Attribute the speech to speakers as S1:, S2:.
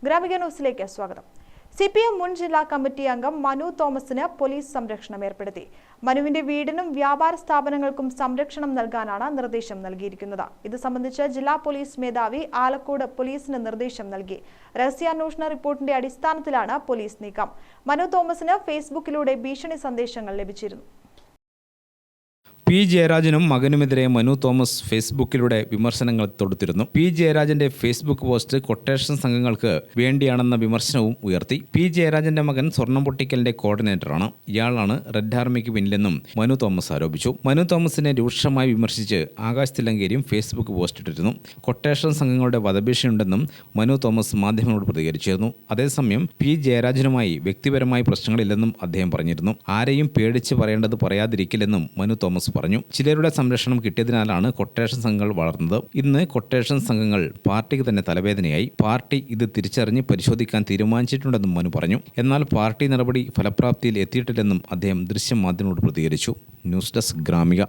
S1: ഗ്രാമിക ന്യൂസിലേക്ക് സ്വാഗതം. CPM മുൻ ജില്ലാ കമ്മിറ്റി അംഗം മനു തോമസിന് പോലീസ് സംരക്ഷണം ഏർപ്പെടുത്തി. മനുവിന്റെ വീടിനും വ്യാപാര സ്ഥാപനങ്ങൾക്കും സംരക്ഷണം നൽകാനാണ് നിർദ്ദേശം നൽകിയിരിക്കുന്നത്. ഇത് സംബന്ധിച്ച് ജില്ലാ പോലീസ് മേധാവി ആലക്കോട് പോലീസിന് നിർദ്ദേശം നൽകി. രഹസ്യാന്വേഷണ റിപ്പോർട്ടിന്റെ അടിസ്ഥാനത്തിലാണ് പോലീസ് നീക്കം. മനു തോമസിന് ഫേസ്ബുക്കിലൂടെ ഭീഷണി സന്ദേശങ്ങൾ ലഭിച്ചിരുന്നു.
S2: പി ജയരാജനും മകനുമെതിരെ മനു തോമസ് ഫേസ്ബുക്കിലൂടെ വിമർശനങ്ങൾ തൊടുത്തിരുന്നു. പി ജയരാജന്റെ ഫേസ്ബുക്ക് പോസ്റ്റ് കൊട്ടേഷൻ സംഘങ്ങൾക്ക് വേണ്ടിയാണെന്ന വിമർശനവും ഉയർത്തി. പി ജയരാജന്റെ മകൻ സ്വർണം പൊട്ടിക്കലിന്റെ കോർഡിനേറ്ററാണ്. ഇയാളാണ് റെഡ് ആർമിക്ക് പിന്നിലെന്നും മനു തോമസ് ആരോപിച്ചു. മനു തോമസിനെ രൂക്ഷമായി വിമർശിച്ച് ആകാശ് തില്ലങ്കേരിയും ഫേസ്ബുക്ക് പോസ്റ്റ് ഇട്ടിരുന്നു. കൊട്ടേഷൻ സംഘങ്ങളുടെ വധഭീഷണിയുണ്ടെന്നും മനു തോമസ് മാധ്യമങ്ങളോട് പ്രതികരിച്ചിരുന്നു. അതേസമയം പി ജയരാജനുമായി വ്യക്തിപരമായ പ്രശ്നങ്ങളില്ലെന്നും അദ്ദേഹം പറഞ്ഞിരുന്നു. ആരെയും പേടിച്ച് പറയേണ്ടത് പറയാതിരിക്കില്ലെന്നും മനു തോമസ് പറഞ്ഞു. ചിലരുടെ സംരക്ഷണം കിട്ടിയതിനാലാണ് കൊട്ടേഷൻ സംഘങ്ങൾ വളർന്നത്. ഇന്ന് കൊട്ടേഷൻ സംഘങ്ങൾ പാർട്ടിക്ക് തന്നെ തലവേദനയായി. പാർട്ടി ഇത് തിരിച്ചറിഞ്ഞ് പരിശോധിക്കാൻ തീരുമാനിച്ചിട്ടുണ്ടെന്നും മനു പറഞ്ഞു. എന്നാൽ പാർട്ടി നടപടി ഫലപ്രാപ്തിയിൽ എത്തിയിട്ടില്ലെന്നും അദ്ദേഹം ദൃശ്യമാധ്യമങ്ങളോട് പ്രതികരിച്ചു. News desk Gramika.